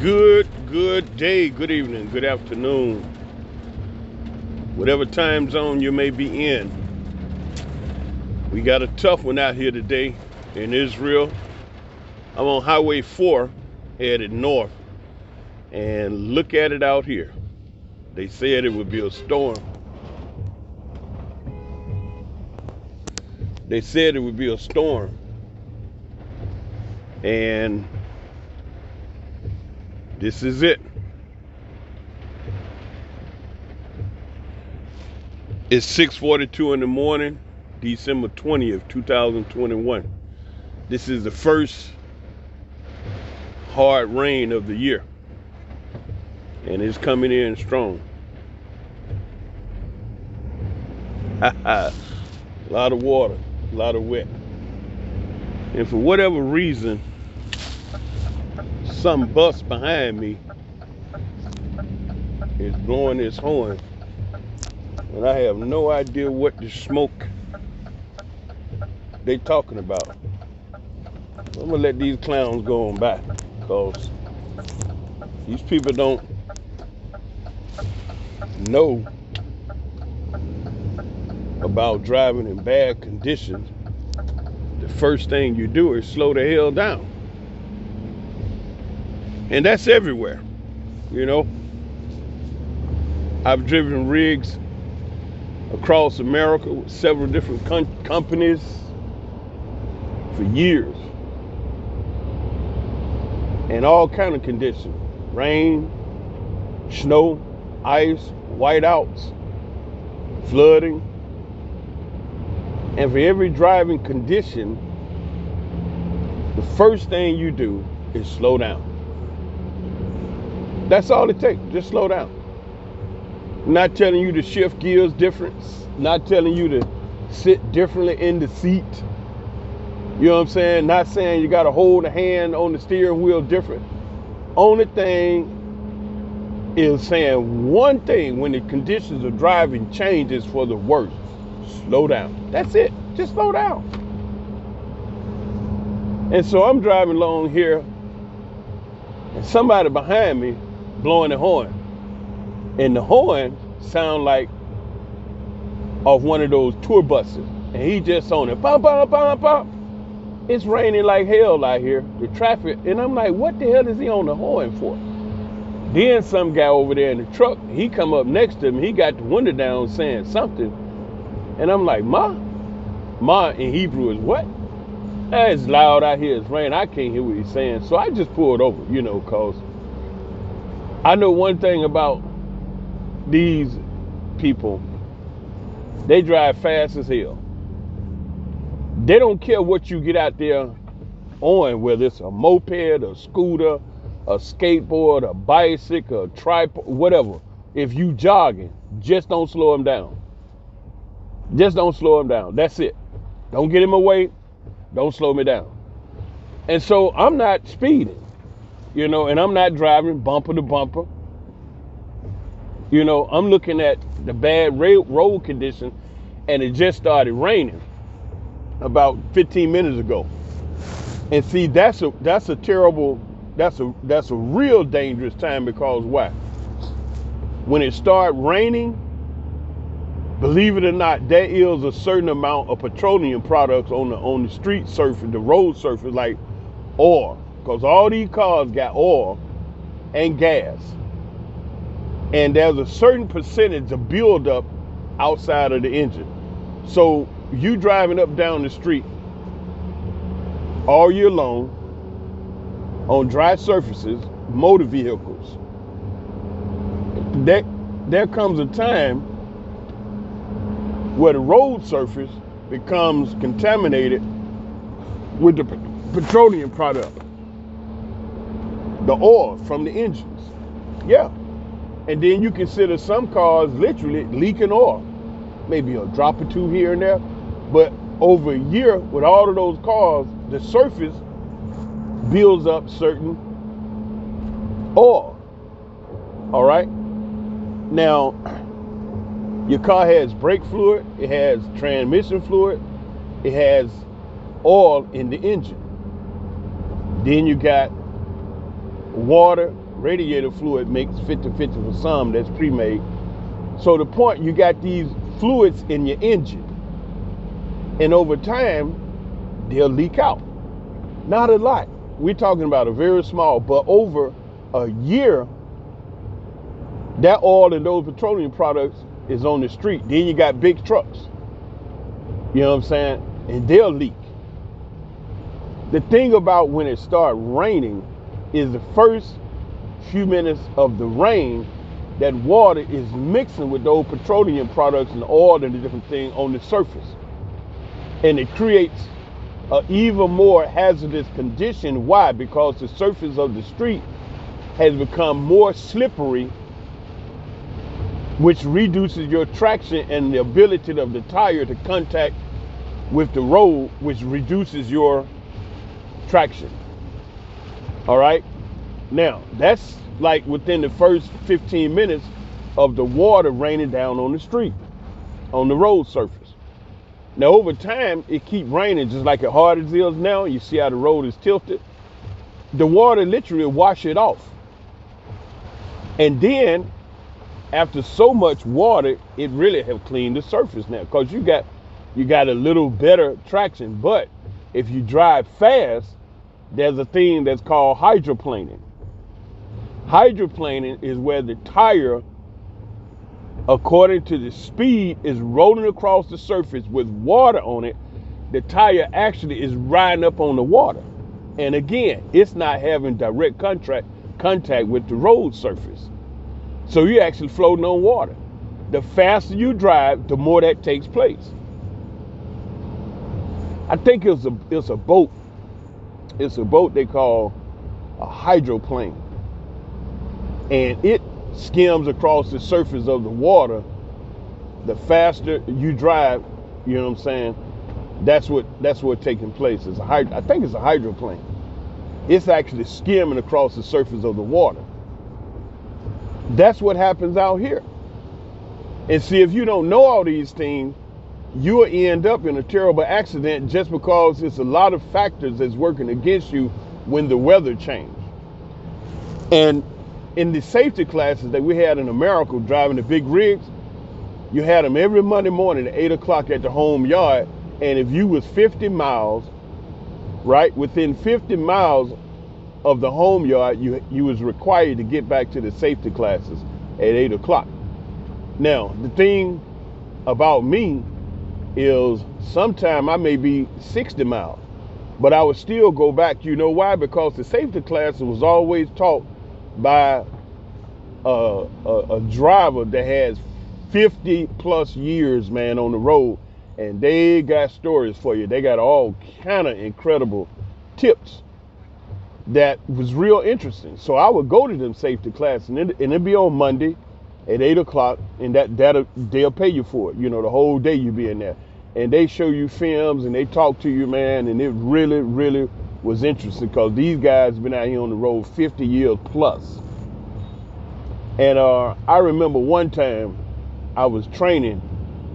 Good day, good evening, good afternoon, whatever time zone you may be in. We got a tough one out here today in Israel. I'm on Highway 4 headed north, and look at it out here. They said it would be a storm. They said it would be a storm. And this is it. It's 6:42 in the morning, December 20th, 2021. This is the first hard rain of the year, and it's coming in strong. A lot of water, a lot of wet. And for whatever reason, some bus behind me is blowing its horn, and I have no idea what the smoke they talking about. I'm gonna let these clowns go on by, because these people don't know about driving in bad conditions. The first thing you do is slow the hell down. And that's everywhere, you know. I've driven rigs across America with several different companies for years. And all kind of conditions: rain, snow, ice, whiteouts, flooding. And for every driving condition, the first thing you do is slow down. That's all it takes. Just slow down. Not telling you to shift gears different. Not telling you to sit differently in the seat. You know what I'm saying? Not saying you got to hold a hand on the steering wheel different. Only thing is saying one thing: when the conditions of driving changes for the worse, slow down. That's it. Just slow down. And so I'm driving along here, and somebody behind me blowing the horn. And the horn sound like off one of those tour buses. And he just on it. Bum, bum, bum, bum. It's raining like hell out here. The traffic. And I'm like, what the hell is he on the horn for? Then some guy over there in the truck, he come up next to him. He got the window down saying something. And I'm like, Ma? Ma in Hebrew is what? It's loud out here. It's raining. I can't hear what he's saying. So I just pulled over, you know, because I know one thing about these people. They drive fast as hell. They don't care what you get out there on, whether it's a moped, a scooter, a skateboard, a bicycle, a tripod, whatever. If you jogging, just don't slow them down. Just don't slow them down. That's it. Don't get in my way. Don't slow me down. And so I'm not speeding, you know, and I'm not driving bumper to bumper. You know, I'm looking at the bad road condition, and it just started raining about 15 minutes ago. And see, that's a real dangerous time, because why? When it starts raining, believe it or not, there is a certain amount of petroleum products on the street surface, the road surface, like oil, because all these cars got oil and gas. And there's a certain percentage of buildup outside of the engine. So you driving up down the street all year long on dry surfaces, motor vehicles, there comes a time where the road surface becomes contaminated with the petroleum product, the oil from the engines. Yeah. And then you consider some cars literally leaking oil. Maybe a drop or two here and there. But over a year, with all of those cars, the surface builds up certain oil. All right? Now, your car has brake fluid. It has transmission fluid. It has oil in the engine. Then you got water, Radiator fluid makes 50-50 for some that's pre-made. So the point, you got these fluids in your engine, and over time, they'll leak out. Not a lot. We're talking about a very small, but over a year, that oil and those petroleum products is on the street. Then you got big trucks. You know what I'm saying? And they'll leak. The thing about when it starts raining is the first few minutes of the rain, that water is mixing with those petroleum products and oil and the different thing on the surface. And it creates an even more hazardous condition. Why? Because the surface of the street has become more slippery, which reduces your traction and the ability of the tire to contact with the road, which reduces your traction. All right. Now, that's like within the first 15 minutes of the water raining down on the street, on the road surface. Now, over time, it keeps raining just like it hard as it is now. You see how the road is tilted. The water literally wash it off. And then, after so much water, it really have cleaned the surface now, because you got a little better traction. But if you drive fast, there's a thing that's called hydroplaning. Hydroplaning is where the tire, according to the speed, is rolling across the surface with water on it. The tire actually is riding up on the water. And again, it's not having direct contact with the road surface. So you're actually floating on water. The faster you drive, the more that takes place. I think it's a boat. It's a boat they call a hydroplane. And it skims across the surface of the water. The faster you drive, you know what I'm saying? That's what's taking place. I think it's a hydroplane. It's actually skimming across the surface of the water. That's what happens out here. And see, if you don't know all these things, you will end up in a terrible accident just because it's a lot of factors that's working against you when the weather changes. And in the safety classes that we had in America, driving the big rigs, you had them every Monday morning at 8 o'clock at the home yard. And if you was 50 miles, right, within 50 miles of the home yard, you was required to get back to the safety classes at 8 o'clock. Now, the thing about me is sometime I may be 60 miles, but I would still go back. You know why? Because the safety classes was always taught by a driver that has 50 plus years, man, on the road, and they got stories for you. They got all kind of incredible tips that was real interesting. So I would go to them safety classes, and it'd be on Monday at 8 o'clock, and they'll pay you for it. You know, the whole day you be in there, and they show you films and they talk to you, man, and it really, really was interesting, because these guys been out here on the road 50 years plus. And I remember one time I was training,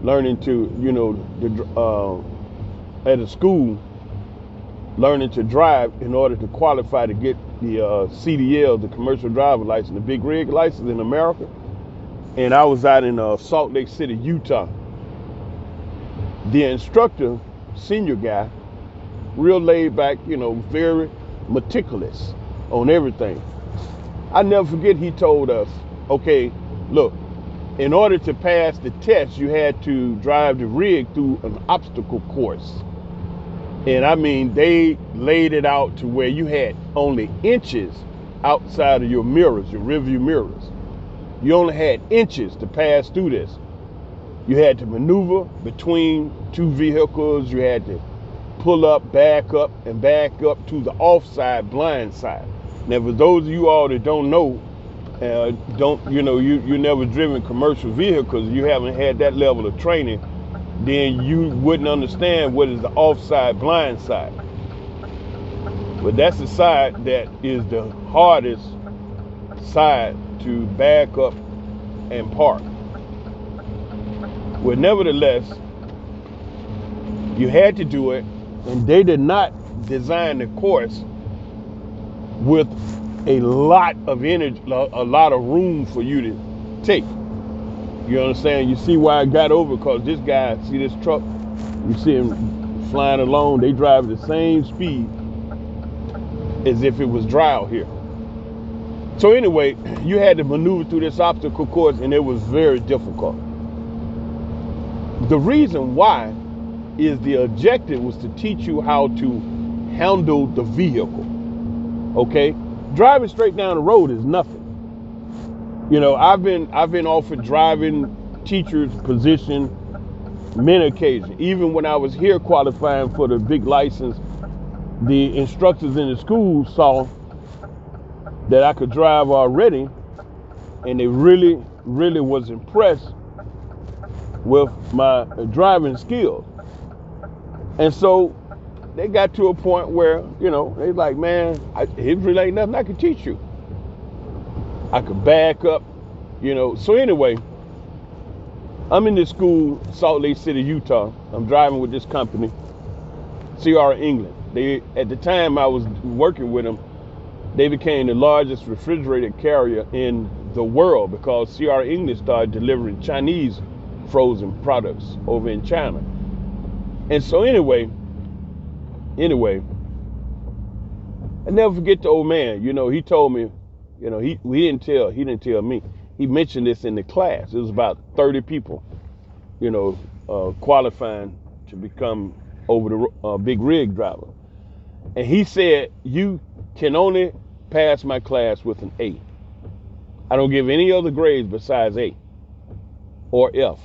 learning to, you know, at a school, learning to drive in order to qualify to get the CDL, the commercial driver license, the big rig license in America. And I was out in Salt Lake City, Utah. The instructor, senior guy, real laid back, you know, very meticulous on everything. I never forget, he told us, okay, look, in order to pass the test, you had to drive the rig through an obstacle course. And I mean, they laid it out to where you had only inches outside of your mirrors, your rearview mirrors. You only had inches to pass through this. You had to maneuver between two vehicles. You had to pull up, and back up to the offside blind side. Now, for those of you all that don't know, you never driven commercial vehicles, you haven't had that level of training, then you wouldn't understand what is the offside blind side. But that's the side that is the hardest side to back up and park. Well, nevertheless, you had to do it, and they did not design the course with a lot of energy, a lot of room for you to take. You understand? You see why I got over? Because this guy, see this truck, you see him flying along, they drive the same speed as if it was dry out here. So anyway, you had to maneuver through this obstacle course, and it was very difficult. The reason why is the objective was to teach you how to handle the vehicle. Okay? Driving straight down the road is nothing. You know, I've been offered driving teacher's position many occasions. Even when I was here qualifying for the big license, the instructors in the school saw that I could drive already, and they really was impressed with my driving skills. And so they got to a point where, you know, they like, man, it really ain't nothing I could teach you. I could back up, you know. So anyway, I'm in this school, Salt Lake City, Utah. I'm driving with this company, CR England. They, at the time I was working with them, they became the largest refrigerated carrier in the world because CR England started delivering Chinese frozen products over in China. And so anyway, I never forget the old man. You know, he told me, you know, he didn't tell me. He mentioned this in the class. It was about 30 people, you know, qualifying to become over the big rig driver. And he said, you can only pass my class with an A. I don't give any other grades besides A or F.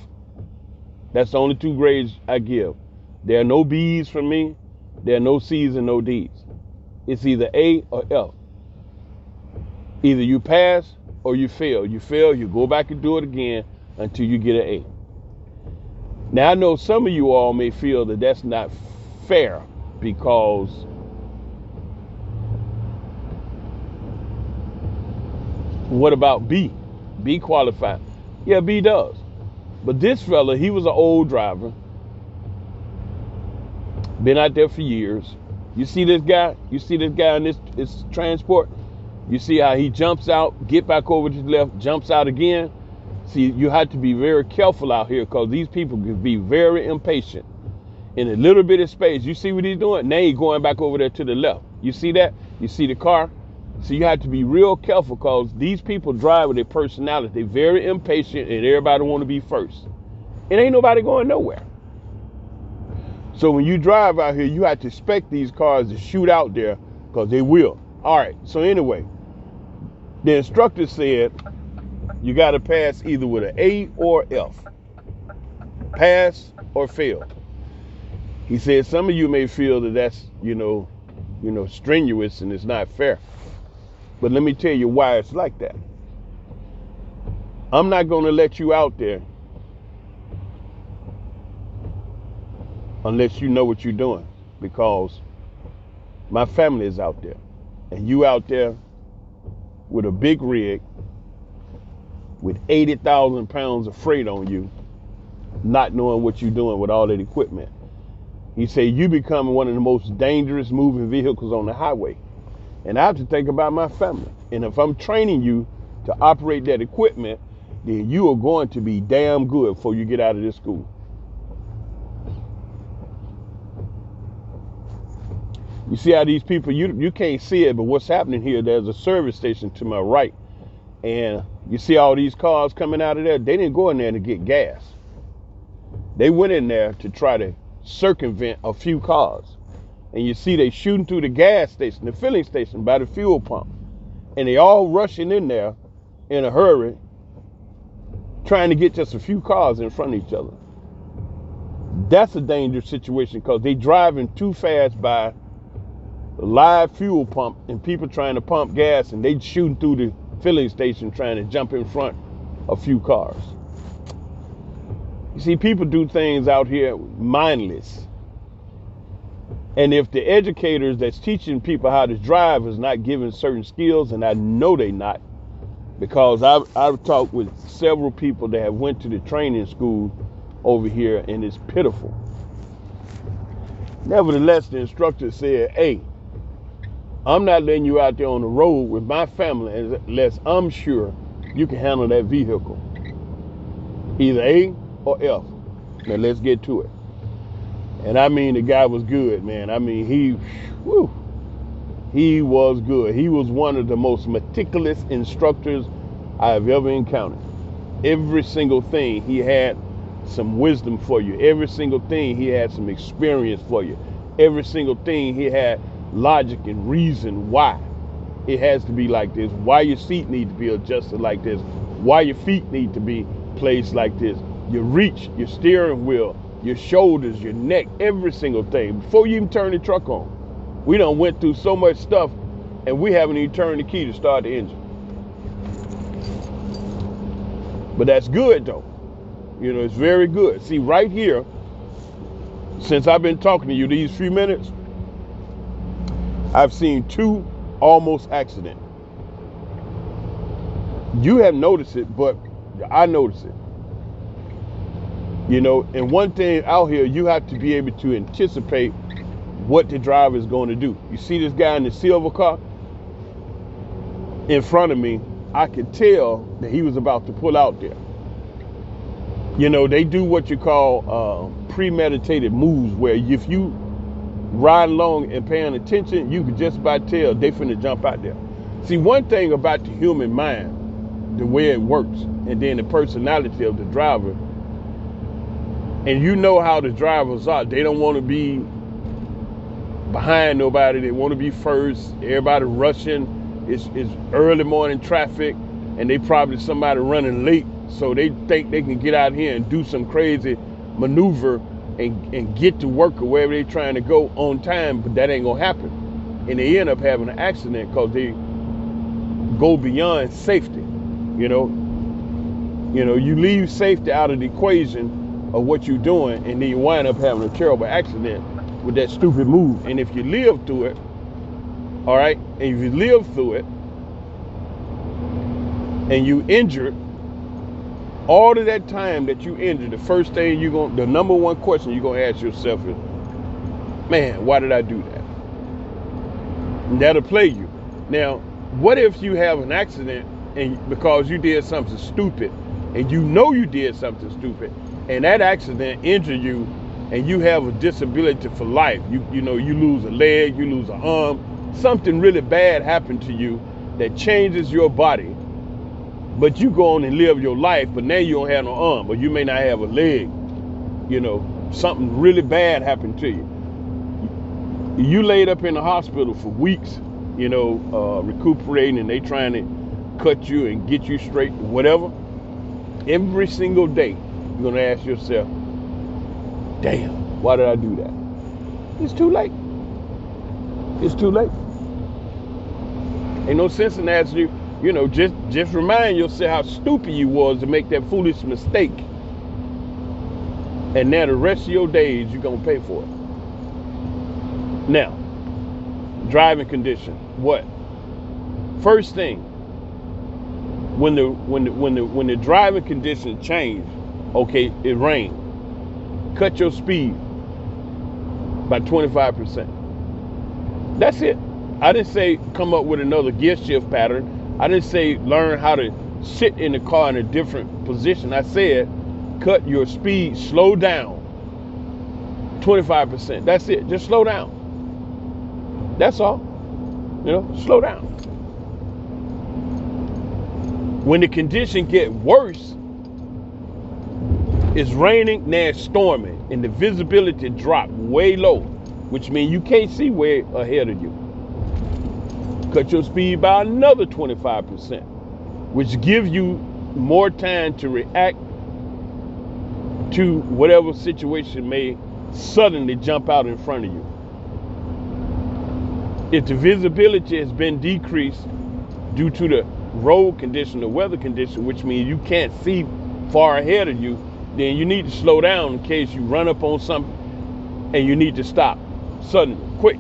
That's the only two grades I give. There are no B's from me. There are no C's and no D's. It's either A or F. Either you pass or you fail. You fail, you go back and do it again until you get an A. Now, I know some of you all may feel that that's not fair because what about B? B qualified. Yeah, B does. But this fella, he was an old driver. Been out there for years. You see this guy? You see this guy in this transport? You see how he jumps out, get back over to the left, jumps out again? See, you have to be very careful out here because these people can be very impatient. In a little bit of space, you see what he's doing? Now he's going back over there to the left. You see that? You see the car? So you have to be real careful because these people drive with their personality. They're very impatient and everybody want to be first. It ain't nobody going nowhere. So when you drive out here, you have to expect these cars to shoot out there because they will. All right, so anyway, the instructor said you got to pass either with an A or F. Pass or fail. He said some of you may feel that that's, you know, strenuous and it's not fair. But let me tell you why it's like that. I'm not going to let you out there unless you know what you're doing, because my family is out there and you out there with a big rig with 80,000 pounds of freight on you, not knowing what you're doing with all that equipment. He said you become one of the most dangerous moving vehicles on the highway. And I have to think about my family. And if I'm training you to operate that equipment, then you are going to be damn good before you get out of this school. You see how these people, you can't see it, but what's happening here, there's a service station to my right. And you see all these cars coming out of there, they didn't go in there to get gas. They went in there to try to circumvent a few cars. And you see they shooting through the gas station, the filling station by the fuel pump. And they all rushing in there in a hurry, trying to get just a few cars in front of each other. That's a dangerous situation because they driving too fast by the live fuel pump and people trying to pump gas, and they shooting through the filling station trying to jump in front of a few cars. You see, people do things out here mindless. And if the educators that's teaching people how to drive is not giving certain skills, and I know they not, because I've talked with several people that have went to the training school over here, and it's pitiful. Nevertheless, the instructor said, hey, I'm not letting you out there on the road with my family unless I'm sure you can handle that vehicle. Either A or F. Now let's get to it. And I mean, the guy was good, man. I mean, he was good. He was one of the most meticulous instructors I've ever encountered. Every single thing he had some wisdom for you. Every single thing he had some experience for you. Every single thing he had logic and reason why it has to be like this, why your seat needs to be adjusted like this, why your feet need to be placed like this, your reach, your steering wheel, your shoulders, your neck, every single thing before you even turn the truck on. We done went through so much stuff and we haven't even turned the key to start the engine. But that's good though. You know, it's very good. See, right here, since I've been talking to you these few minutes, I've seen 2 almost accidents. You have noticed it, but I noticed it. You know, and one thing out here, you have to be able to anticipate what the driver is going to do. You see this guy in the silver car in front of me, I could tell that he was about to pull out there. You know, they do what you call premeditated moves, where if you ride along and paying attention, you could just about tell they finna jump out there. See, one thing about the human mind, the way it works, and then the personality of the driver, and you know how the drivers are. They don't want to be behind nobody. They want to be first. Everybody rushing. It's early morning traffic, and they probably somebody running late, so they think they can get out here and do some crazy maneuver and get to work or wherever they're trying to go on time, but that ain't gonna happen. And they end up having an accident because they go beyond safety. You know, you leave safety out of the equation of what you're doing, and then you wind up having a terrible accident with that stupid move. And if you live through it, all right, and if you live through it and you injured, all of that time that you injured, the first thing the number one question you're gonna ask yourself is, man, why did I do that? And that'll play you. Now, what if you have an accident and because you did something stupid, and you know you did something stupid, and that accident injured you, and you have a disability for life? You know, you lose a leg, you lose an arm, something really bad happened to you that changes your body. But you go on and live your life, but now you don't have no arm, or you may not have a leg. You know, something really bad happened to you. You laid up in the hospital for weeks, you know, recuperating, and they trying to cut you and get you straight, whatever. Every single day, you're gonna ask yourself, damn, why did I do that? It's too late. It's too late. Ain't no sense in asking you. You know, just remind yourself how stupid you was to make that foolish mistake. And now the rest of your days, you're going to pay for it. Now, driving condition. What? First thing, when the driving condition change, okay, it rained. Cut your speed by 25%. That's it. I didn't say come up with another gear shift pattern. I didn't say learn how to sit in the car in a different position. I said cut your speed, slow down 25%. That's it. Just slow down. That's all. You know, slow down. When the condition get worse, it's raining, now it's storming, and the visibility drop way low, which means you can't see way ahead of you. Cut your speed by another 25%, which gives you more time to react to whatever situation may suddenly jump out in front of you. If the visibility has been decreased due to the road condition, the weather condition, which means you can't see far ahead of you, then you need to slow down in case you run up on something and you need to stop suddenly, quick.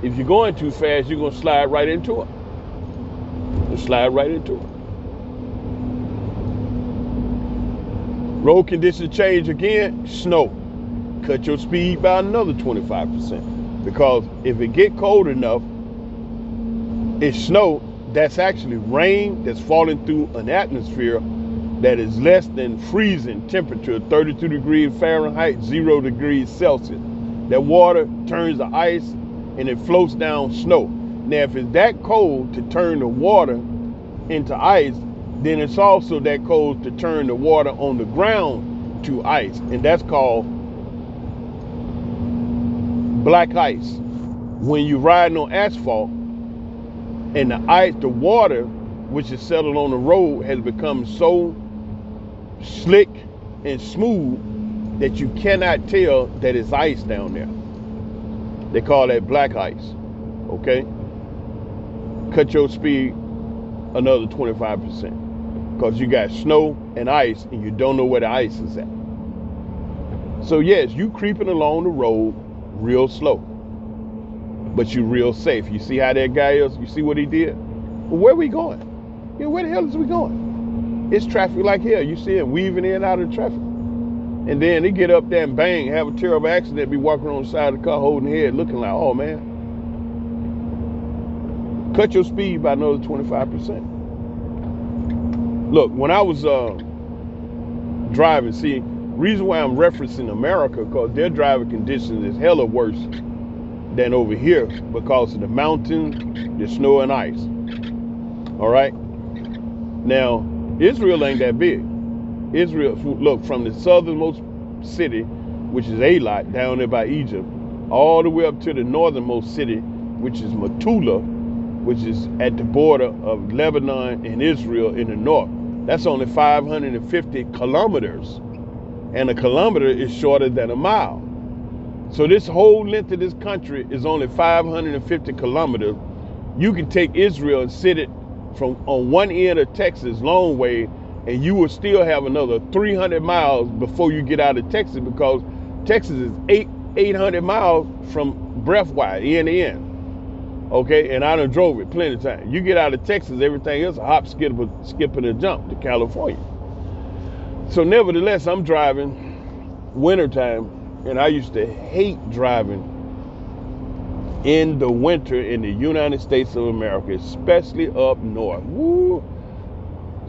If you're going too fast, you're going to slide right into it. You'll slide right into it. Road conditions change again, snow. Cut your speed by another 25%. Because if it get cold enough, It's snow. That's actually rain that's falling through an atmosphere that is less than freezing temperature, 32 degrees Fahrenheit, 0 degrees Celsius. That water turns to ice and it floats down snow. Now, if it's that cold to turn the water into ice, then it's also that cold to turn the water on the ground to ice. And that's called black ice. When you're riding on asphalt and the ice, the water, which is settled on the road, has become so slick and smooth that you cannot tell that it's ice down there. They call that black ice. Okay? Cut your speed another 25% because you got snow and ice and you don't know where the ice is at. So yes, you creeping along the road real slow, but you real safe. You see how that guy is? You see what he did? Well, where we going? Where the hell is we going? It's traffic like hell. You see him weaving in and out of traffic. And then he get up there and bang, have a terrible accident, be walking on the side of the car holding head, looking like, oh man. Cut your speed by another 25%. Look, when I was driving, see, reason why I'm referencing America, because their driving conditions is hella worse than over here because of the mountains, the snow and ice. All right? Now, Israel ain't that big. Israel, look, from the southernmost city, which is Eilat, down there by Egypt, all the way up to the northernmost city, which is Metula, which is at the border of Lebanon and Israel in the north. That's only 550 kilometers. And a kilometer is shorter than a mile. So this whole length of this country is only 550 kilometers. You can take Israel and sit it from on one end of Texas, long way, and you will still have another 300 miles before you get out of Texas, because Texas is 800 miles from breath-wise, end to end. Okay, and I done drove it plenty of times. You get out of Texas, everything else a hop, skip, and a jump to California. So nevertheless, I'm driving wintertime, and I used to hate driving in the winter in the United States of America, especially up north. Woo!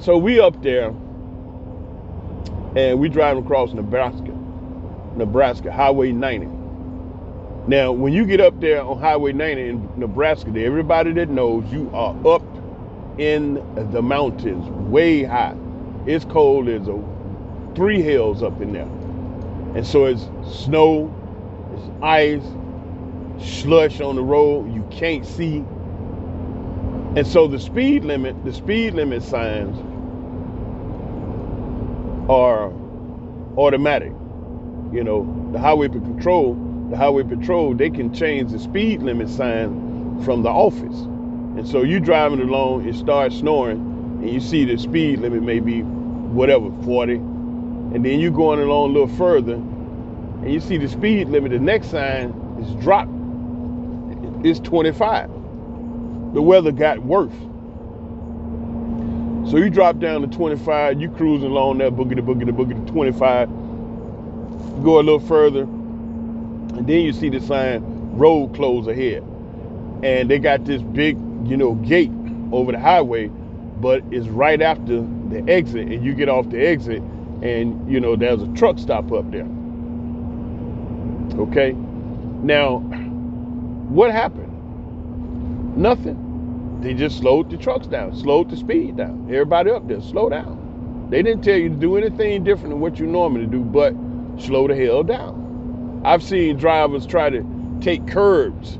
So we up there, and we driving across Nebraska, Highway 90. Now, when you get up there on Highway 90 in Nebraska, everybody that knows, you are up in the mountains, way high. It's cold. There's 3 hills up in there. And so it's snow, it's ice, slush on the road, you can't see. And so the speed limit signs are automatic. You know, the highway patrol, they can change the speed limit sign from the office. And so you driving along, it starts snowing, and you see the speed limit may be whatever, 40. And then you going along a little further, and you see the speed limit, the next sign is dropped. It's 25. The weather got worse. So you drop down to 25, you cruising along there, boogity, 25. Go a little further, and then you see the sign, road closed ahead. And they got this big, gate over the highway, but it's right after the exit, and you get off the exit, and, there's a truck stop up there. Okay? Now, what happened? Nothing. They just slowed the trucks down, slowed the speed down. Everybody up there, slow down. They didn't tell you to do anything different than what you normally do, but slow the hell down. I've seen drivers try to take curbs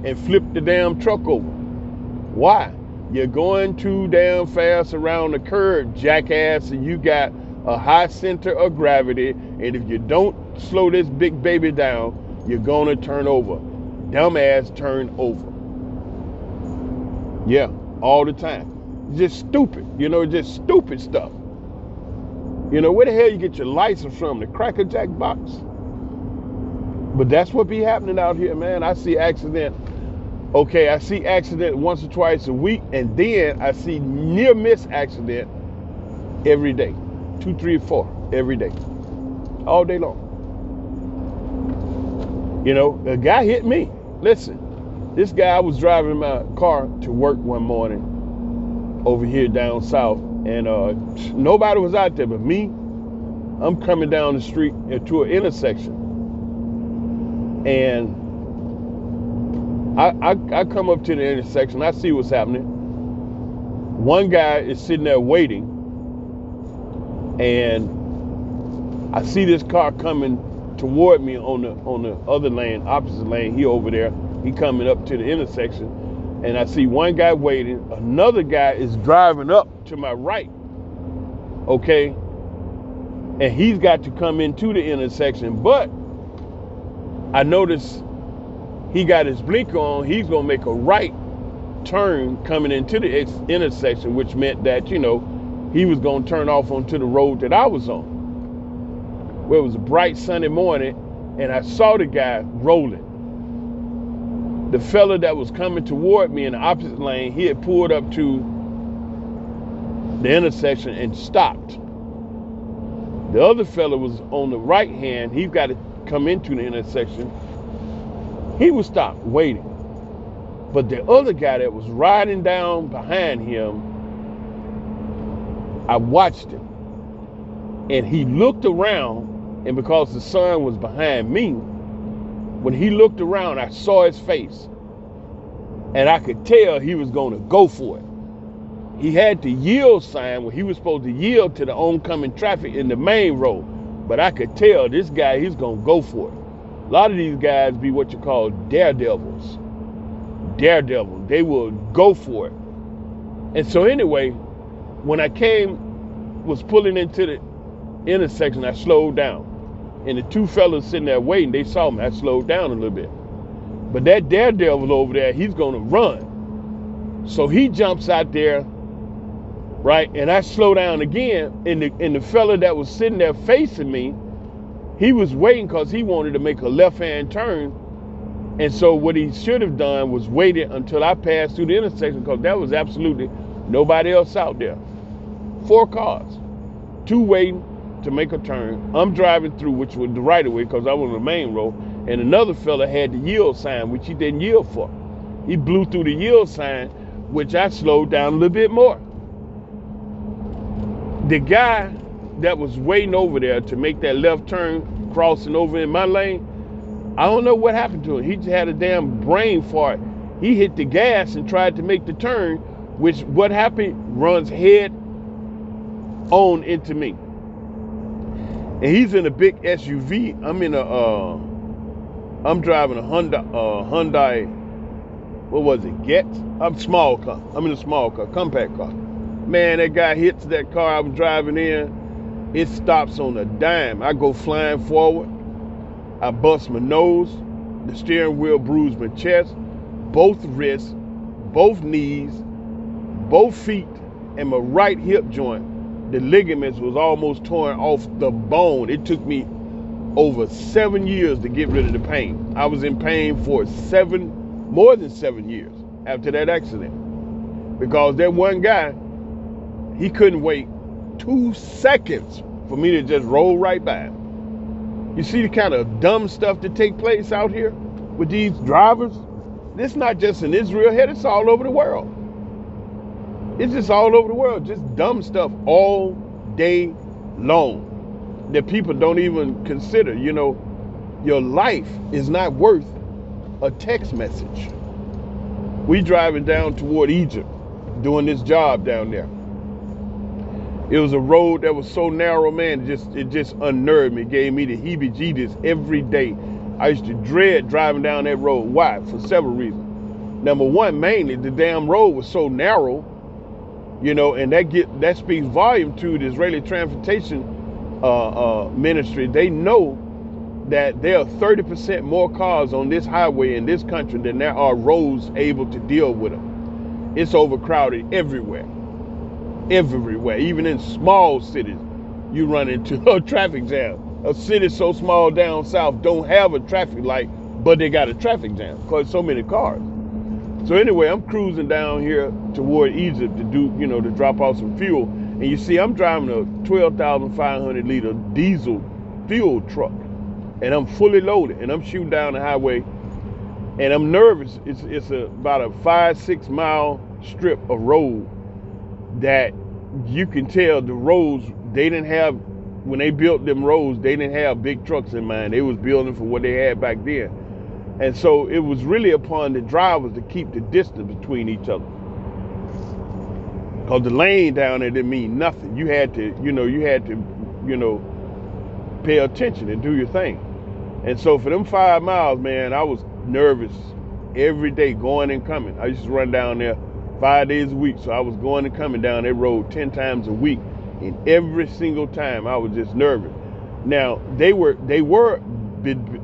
and flip the damn truck over. Why? You're going too damn fast around the curb, jackass, and you got a high center of gravity, and if you don't slow this big baby down, you're gonna turn over. Dumbass turn over. Yeah, all the time. Just stupid, just stupid stuff. Where the hell you get your license from? The Cracker Jack box? But that's what be happening out here, man. I see accident. Okay, I see accident once or twice a week, and then I see near miss accident every day. 2, 3, 4 every day. All day long. A guy hit me. Listen, This guy, I was driving my car to work one morning over here down south, and nobody was out there but me. I'm coming down the street to an intersection, and I come up to the intersection. I see what's happening. One guy is sitting there waiting, and I see this car coming toward me on the other lane, opposite lane. He over there. He coming up to the intersection, and I see one guy waiting. Another guy is driving up to my right. Okay, and he's got to come into the intersection, but I notice he got his blinker on. He's gonna make a right turn coming into the intersection, which meant that, you know, he was gonna turn off onto the road that I was on. Well, it was a bright sunny morning, and I saw the guy rolling. The fella that was coming toward me in the opposite lane, he had pulled up to the intersection and stopped. The other fella was on the right hand. He's got to come into the intersection. He was stopped waiting. But the other guy that was riding down behind him, I watched him. And he looked around, and because the sun was behind me, when he looked around, I saw his face. And I could tell he was going to go for it. He had the yield sign where he was supposed to yield to the oncoming traffic in the main road. But I could tell this guy, he's going to go for it. A lot of these guys be what you call daredevils. Daredevils. They will go for it. And so anyway, when I was pulling into the intersection, I slowed down. And the two fellas sitting there waiting, they saw me. I slowed down a little bit. But that daredevil over there, he's going to run. So he jumps out there, right? And I slow down again. And the fella that was sitting there facing me, he was waiting because he wanted to make a left-hand turn. And so what he should have done was waited until I passed through the intersection, because there was absolutely nobody else out there. 4 cars, 2 waiting to make a turn. I'm driving through, which was the right of way because I was on the main road, and another fella had the yield sign, which he didn't yield for. He blew through the yield sign, which I slowed down a little bit more. The guy that was waiting over there to make that left turn, crossing over in my lane, I don't know what happened to him. He just had a damn brain fart. He hit the gas and tried to make the turn, which what happened, runs head on into me. And he's in a big SUV. I'm driving a Hyundai, what was it, Getz? Small car. I'm in a small car, compact car. Man, that guy hits that car I was driving in. It stops on a dime. I go flying forward. I bust my nose. The steering wheel bruised my chest, both wrists, both knees, both feet, and my right hip joint. The ligaments was almost torn off the bone. It took me over 7 years to get rid of the pain. I was in pain for more than 7 years after that accident. Because that one guy, he couldn't wait 2 seconds for me to just roll right by him. You see the kind of dumb stuff that take place out here with these drivers? This not just in Israel, it's all over the world. It's just all over the world, just dumb stuff all day long that people don't even consider. You know, your life is not worth a text message. We driving down toward Egypt, doing this job down there. It was a road that was so narrow, man, it just unnerved me. It gave me the heebie-jeebies every day. I used to dread driving down that road. Why? For several reasons. Number one, mainly, the damn road was so narrow, you know, and that speaks volume to the Israeli Transportation Ministry. They know that there are 30% more cars on this highway in this country than there are roads able to deal with them. It's overcrowded everywhere. Everywhere, even in small cities, you run into a traffic jam. A city so small down south don't have a traffic light, but they got a traffic jam because so many cars. So anyway, I'm cruising down here toward Egypt to drop off some fuel. And you see, I'm driving a 12,500 liter diesel fuel truck, and I'm fully loaded, and I'm shooting down the highway and I'm nervous. It's about a 5-6 mile strip of road that you can tell the roads they didn't have when they built them roads. They didn't have big trucks in mind. They was building for what they had back then, and so it was really upon the drivers to keep the distance between each other. Because the lane down there didn't mean nothing. You had to, pay attention and do your thing. And so for them 5 miles, man, I was nervous every day going and coming. I used to run down there 5 days a week. So I was going and coming down that road 10 times a week. And every single time I was just nervous. Now, they were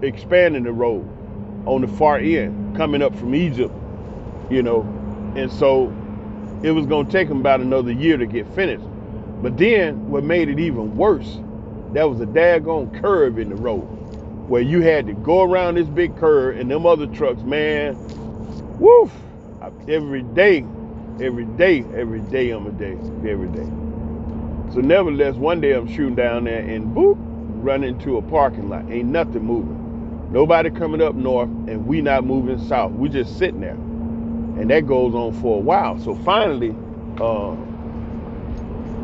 expanding the road on the far end, coming up from Egypt, and so it was going to take them about another year to get finished. But then what made it even worse, there was a daggone curve in the road where you had to go around this big curve, and them other trucks, man, woof, every day I'm a day, every day. So nevertheless, one day I'm shooting down there and boop, run into a parking lot. Ain't nothing moving. Nobody coming up north, and we not moving south. We just sitting there. And that goes on for a while. So finally,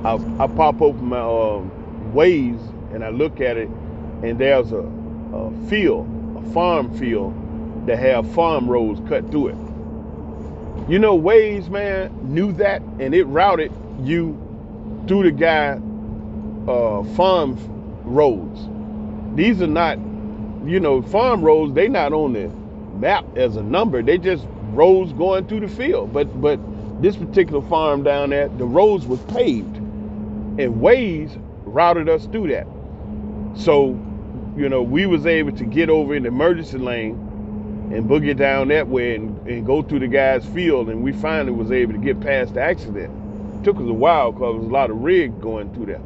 I pop open my Waze and I look at it, and there's a farm field that have farm roads cut through it. Waze, man, knew that, and it routed you through the guy farm roads. These are not, farm roads. They not on the map as a number. They just roads going through the field. But this particular farm down there, the roads was paved, and Waze routed us through that. So, we was able to get over in the emergency lane and boogie down that way and go through the guy's field, and we finally was able to get past the accident. It took us a while because there was a lot of rig going through there.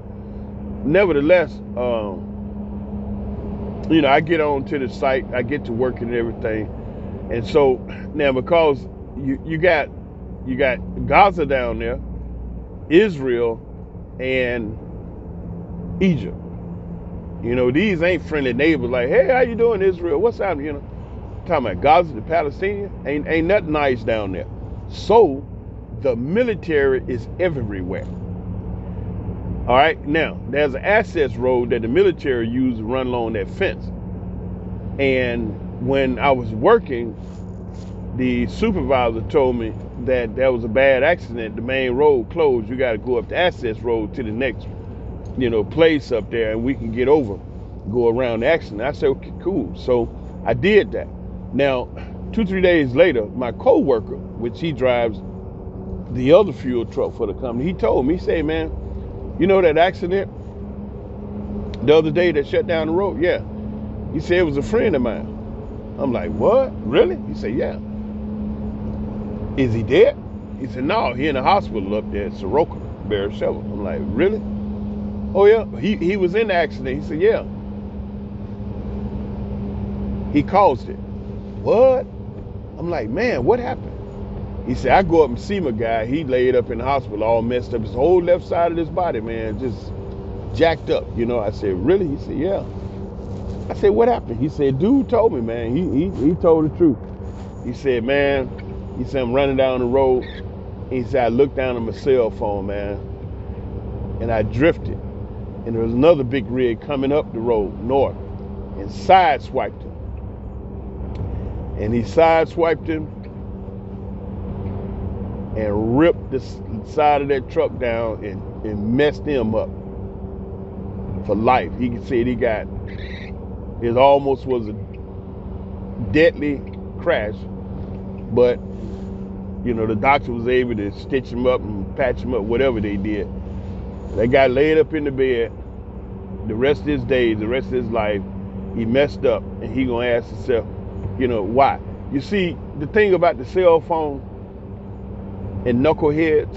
Nevertheless, I get on to the site, I get to work and everything. And so now, because you got Gaza down there, Israel, and Egypt. These ain't friendly neighbors like, hey, how you doing, Israel? What's happening? Talking about Gaza, the Palestinians, ain't nothing nice down there. So the military is everywhere. All right, now there's an access road that the military used to run along that fence. And when I was working, the supervisor told me that there was a bad accident. The main road closed. You got to go up the access road to the next, place up there, and we can get over, go around the accident. I said, okay, cool. So I did that. Now, 2-3 days later, my co-worker, which he drives the other fuel truck for the company, he told me, he said, man, that accident the other day that shut down the road? Yeah. He said it was a friend of mine. I'm like, what? Really? He said, yeah. Is he dead? He said, no, he in the hospital up there at Soroka, Beersheba. I'm like, really? Oh yeah, he was in the accident. He said, yeah. He caused it. What? I'm like, man, what happened? He said, I go up and see my guy. He laid up in the hospital, all messed up. His whole left side of his body, man, just jacked up. I said, really? He said, yeah. I said, what happened? He said, dude told me, man. He told the truth. He said, man, I'm running down the road. He said, I looked down at my cell phone, man, and I drifted. And there was another big rig coming up the road north and sideswiped him. And he sideswiped him and ripped the side of that truck down and messed him up for life. He said it almost was a deadly crash, but the doctor was able to stitch him up and patch him up, whatever they did. That guy laid up in the bed the rest of his days, the rest of his life. He messed up, and he gonna ask himself, why? You see, the thing about the cell phone and knuckleheads,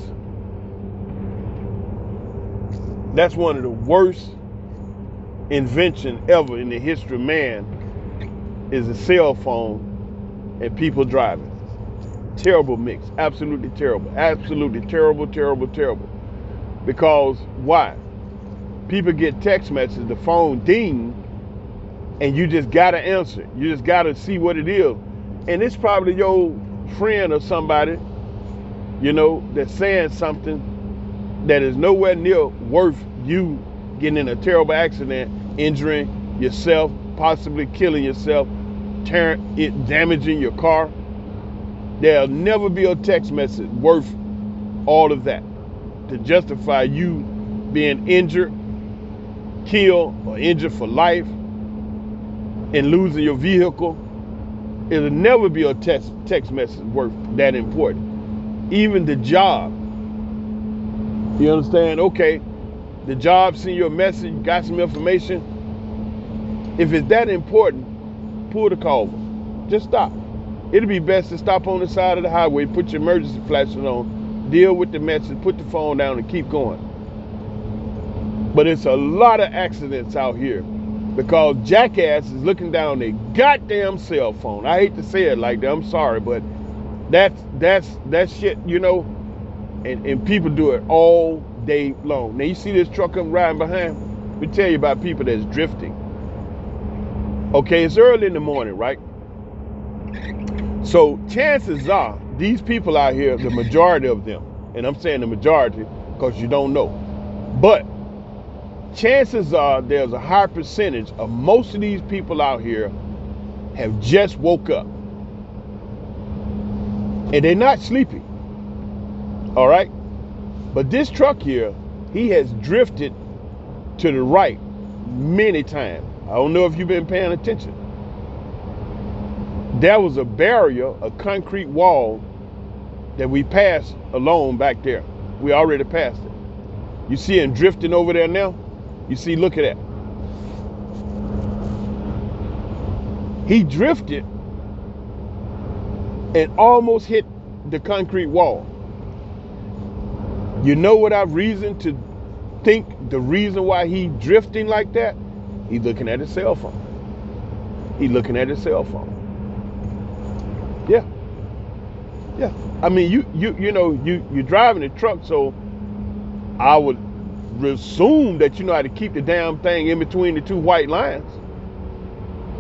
that's one of the worst invention ever in the history of man, is a cell phone and people driving. Terrible mix, absolutely terrible, terrible. Because why? People get text messages, the phone ding, and you just gotta answer. You just gotta see what it is. And it's probably your friend or somebody, you know, that's saying something that is nowhere near worth you getting in a terrible accident, injuring yourself, possibly killing yourself, damaging your car. There'll never be a text message worth all of that to justify you being injured, killed, or injured for life and losing your vehicle. It'll never be a text message worth that important. Even the job. You understand? Okay, the job sent you a message, got some information. If it's that important, pull the cover. Just stop. It'll be best to stop on the side of the highway, put your emergency flashers on, deal with the message, put the phone down, and keep going. But it's a lot of accidents out here because jackass is looking down their goddamn cell phone. I hate to say it like that. I'm sorry, but that's shit, you know. And people do it all day long. Now you see this truck come riding behind. Let me tell you about people that's drifting. Okay, it's early in the morning, right? So chances are these people out here, the majority of them, and I'm saying the majority because you don't know, but chances are there's a high percentage of most of these people out here have just woke up and they're not sleepy. All right, but this truck here, he has drifted to the right many times. I don't know if you've been paying attention. There was a barrier, a concrete wall that we passed along back there. We already passed it. You see him drifting over there now? You see, look at that. He drifted and almost hit the concrete wall. You know what I've reason to think the reason why he drifting like that? He's looking at his cell phone. He's looking at his cell phone. Yeah. Yeah. I mean, you're driving a truck, so I would assume that you know how to keep the damn thing in between the two white lines.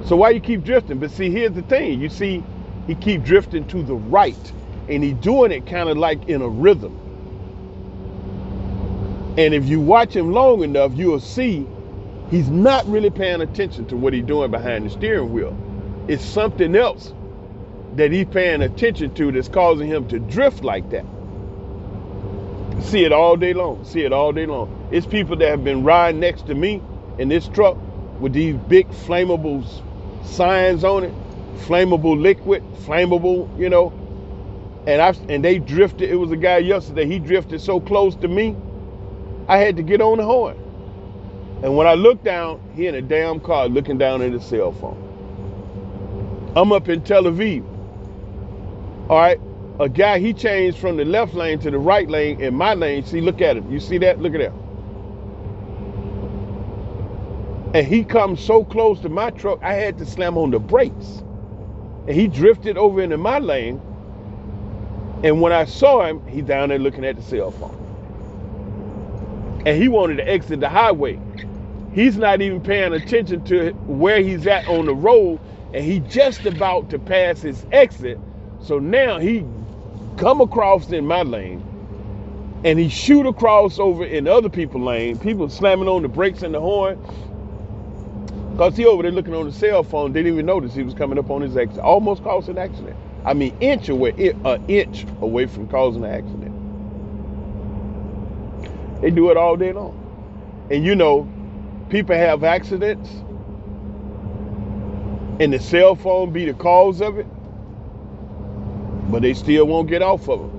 So why you keep drifting? But see, here's the thing. You see, he keep drifting to the right, and he's doing it kind of like in a rhythm. And if you watch him long enough, you'll see he's not really paying attention to what he's doing behind the steering wheel. It's something else that he's paying attention to that's causing him to drift like that. See it all day long. See it all day long. It's people that have been riding next to me in this truck with these big flammable signs on it, flammable liquid, flammable, you know. And they drifted. It was a guy yesterday. He drifted so close to me, I had to get on the horn. And when I looked down, he in a damn car looking down at his cell phone. I'm up in Tel Aviv. All right. A guy, he changed from the left lane to the right lane in my lane. See, look at him. You see that? Look at that. And he comes so close to my truck, I had to slam on the brakes. And he drifted over into my lane. And when I saw him, he down there looking at the cell phone. And he wanted to exit the highway. He's not even paying attention to where he's at on the road. And he just about to pass his exit. So now he come across in my lane and he shoot across over in other people's lane. People slamming on the brakes and the horn. Because he over there looking on the cell phone, didn't even notice he was coming up on his exit. Almost caused an accident. I mean, an inch away from causing an accident. They do it all day long. And you know, people have accidents and the cell phone be the cause of it, but they still won't get off of them.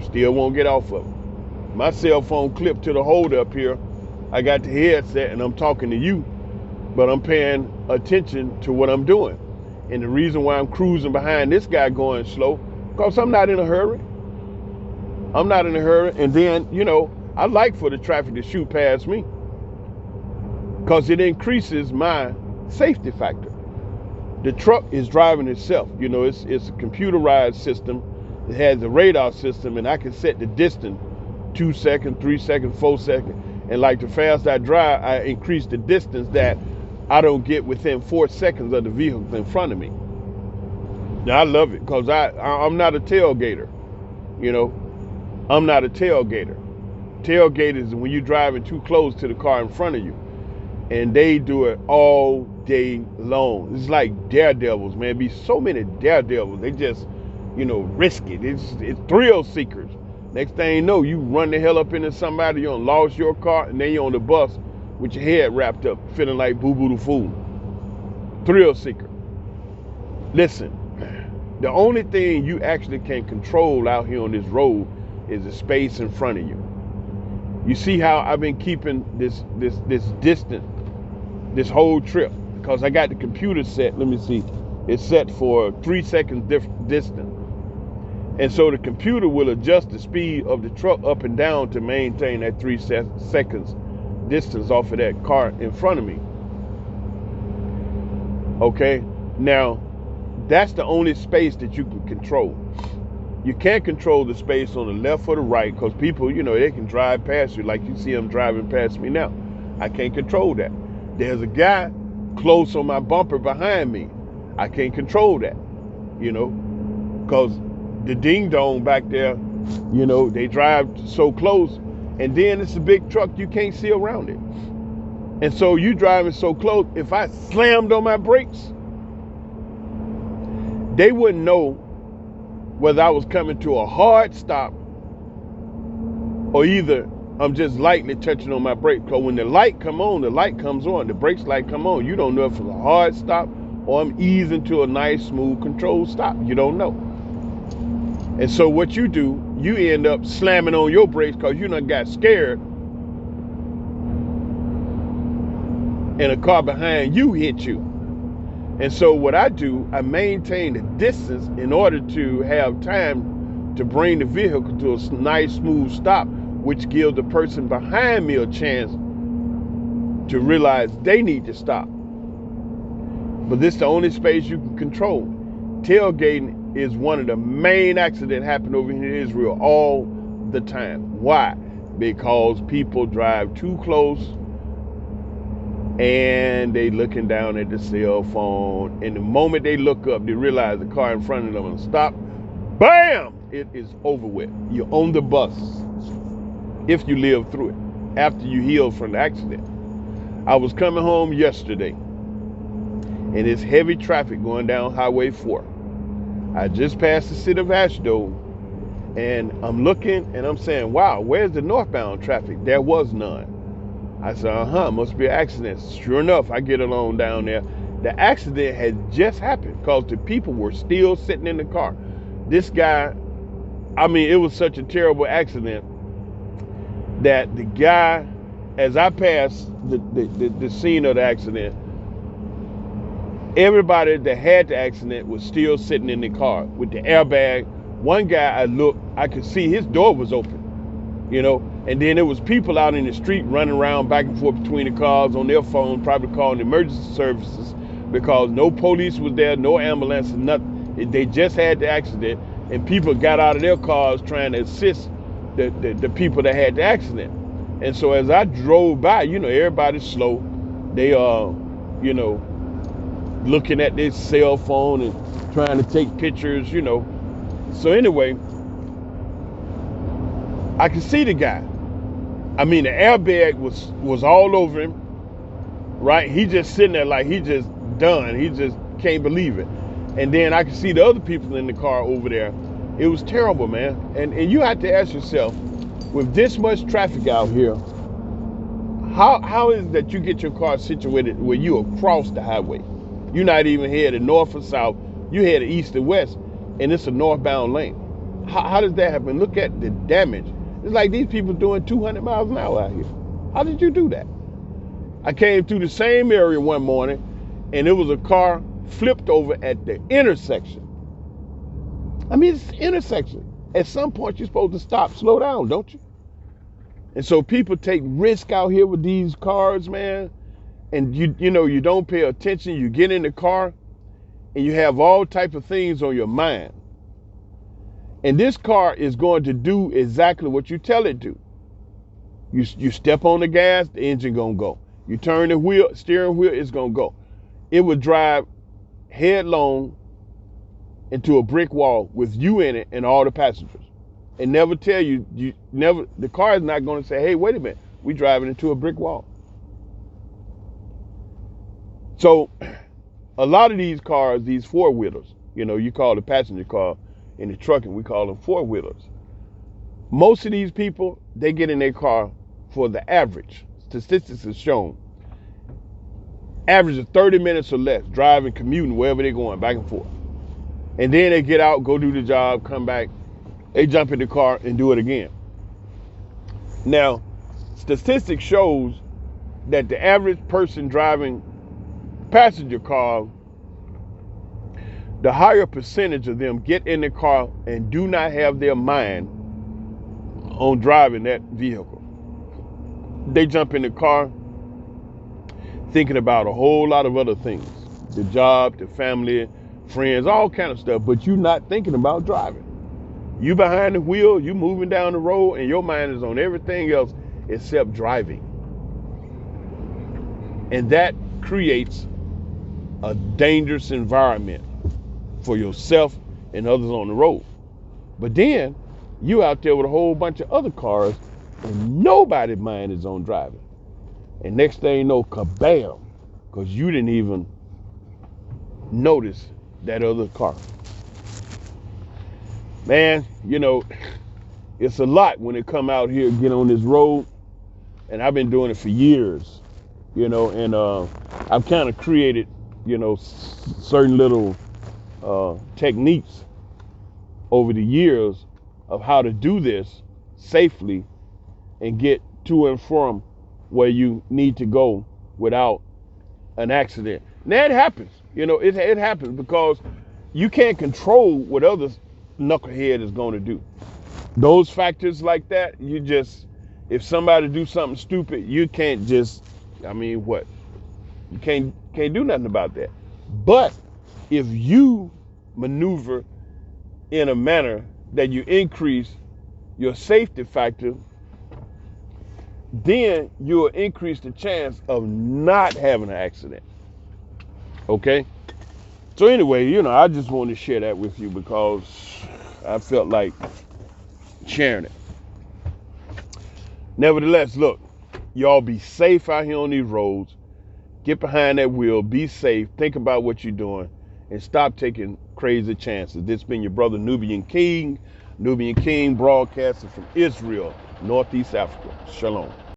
Still won't get off of them. My cell phone clipped to the holder up here. I got the headset and I'm talking to you, but I'm paying attention to what I'm doing. And the reason why I'm cruising behind this guy going slow, because I'm not in a hurry. I'm not in a hurry. And then, you know, I like for the traffic to shoot past me because it increases my safety factor. The truck is driving itself. You know, it's a computerized system. It has a radar system, and I can set the distance 2 seconds, 3 seconds, 4 seconds. And like the faster I drive, I increase the distance that I don't get within 4 seconds of the vehicle in front of me. I love it because I'm not a tailgater. You know, I'm not a tailgater. Tailgate is when you're driving too close to the car in front of you, and they do it all day long. It's like daredevils, man. Be so many daredevils. They just, risk it. It's thrill seekers. Next thing you know, you run the hell up into somebody, you done lost your car, and then you're on the bus with your head wrapped up, feeling like Boo Boo the Fool. Thrill seeker. Listen, the only thing you actually can control out here on this road is the space in front of you. You see how I've been keeping this distance this whole trip because I got the computer set. Let me see. It's set for 3 seconds distance. And so the computer will adjust the speed of the truck up and down to maintain that 3 seconds distance off of that car in front of me. Okay? Now, that's the only space that you can control. You can't control the space on the left or the right because people, they can drive past you like you see them driving past me now. I can't control that. There's a guy close on my bumper behind me. I can't control that, because the ding dong back there, they drive so close, and then it's a big truck, you can't see around it. And so you driving so close, if I slammed on my brakes, they wouldn't know whether I was coming to a hard stop or either I'm just lightly touching on my brake. Because when the light come on, the light comes on, the brakes light come on. You don't know if it's a hard stop or I'm easing to a nice, smooth, controlled stop. You don't know. And so what you do, you end up slamming on your brakes because you done got scared and a car behind you hit you. And so what I do, I maintain the distance in order to have time to bring the vehicle to a nice, smooth stop, which gives the person behind me a chance to realize they need to stop. But this is the only space you can control. Tailgating is one of the main accidents happening over here in Israel all the time. Why? Because people drive too close and they looking down at the cell phone. And the moment they look up, they realize the car in front of them will stop. Bam! It is over with. You're on the bus. If you live through it, after you heal from the accident. I was coming home yesterday, and it's heavy traffic going down Highway 4. I just passed the city of Ashdod, and I'm looking, and I'm saying, wow, where's the northbound traffic? There was none. I said, must be an accident. Sure enough, I get along down there. The accident had just happened because the people were still sitting in the car. This guy, it was such a terrible accident that the guy, as I passed the scene of the accident, everybody that had the accident was still sitting in the car with the airbag. One guy, I could see his door was open, and then there was people out in the street running around back and forth between the cars on their phone, probably calling emergency services because no police was there, no ambulance, nothing. They just had the accident, and people got out of their cars trying to assist the people that had the accident. And so as I drove by, everybody's slow. They looking at their cell phone and trying to take pictures, So anyway, I could see the guy. The airbag was all over him, right? He just sitting there like he just done. He just can't believe it. And then I could see the other people in the car over there. It was terrible, man. And you have to ask yourself, with this much traffic out here, how is it that you get your car situated where you across the highway? You're not even headed north or south. You headed east or west, and it's a northbound lane. How does that happen? Look at the damage. It's like these people doing 200 miles an hour out here. How did you do that? I came through the same area one morning, and there was a car flipped over at the intersection. It's an intersection. At some point, you're supposed to stop, slow down, don't you? And so people take risk out here with these cars, man. And you don't pay attention. You get in the car, and you have all type of things on your mind. And this car is going to do exactly what you tell it to. You step on the gas, the engine gonna go. You turn the steering wheel, it's gonna go. It would drive headlong into a brick wall with you in it and all the passengers, and never tell you, the car is not going to say, hey, wait a minute, we driving into a brick wall. So a lot of these cars, these four-wheelers, you call the passenger car in the trucking, we call them four-wheelers. Most of these people, they get in their car for the average. Statistics have shown average of 30 minutes or less, driving, commuting, wherever they're going, back and forth. And then they get out, go do the job, come back, they jump in the car and do it again. Now, statistics shows that the average person driving passenger car, the higher percentage of them get in the car and do not have their mind on driving that vehicle. They jump in the car thinking about a whole lot of other things, the job, the family, friends, all kind of stuff, but you're not thinking about driving. You behind the wheel, you moving down the road, and your mind is on everything else except driving. And that creates a dangerous environment for yourself and others on the road. But then you out there with a whole bunch of other cars and nobody's mind is on driving. And next thing you know, kabam, because you didn't even notice that other car. Man, it's a lot when it come out here, get on this road. And I've been doing it for years, and I've kind of created, certain little techniques over the years of how to do this safely and get to and from where you need to go without an accident. Now it happens, it happens because you can't control what other knucklehead is going to do. Those factors like that, if somebody do something stupid, you can't what? You can't do nothing about that. But if you maneuver in a manner that you increase your safety factor, then you'll increase the chance of not having an accident. Okay? So anyway, I just wanted to share that with you because I felt like sharing it. Nevertheless, look, y'all be safe out here on these roads. Get behind that wheel, be safe, think about what you're doing, and stop taking crazy chances. This has been your brother Nubian King broadcasting from Israel, Northeast Africa. Shalom.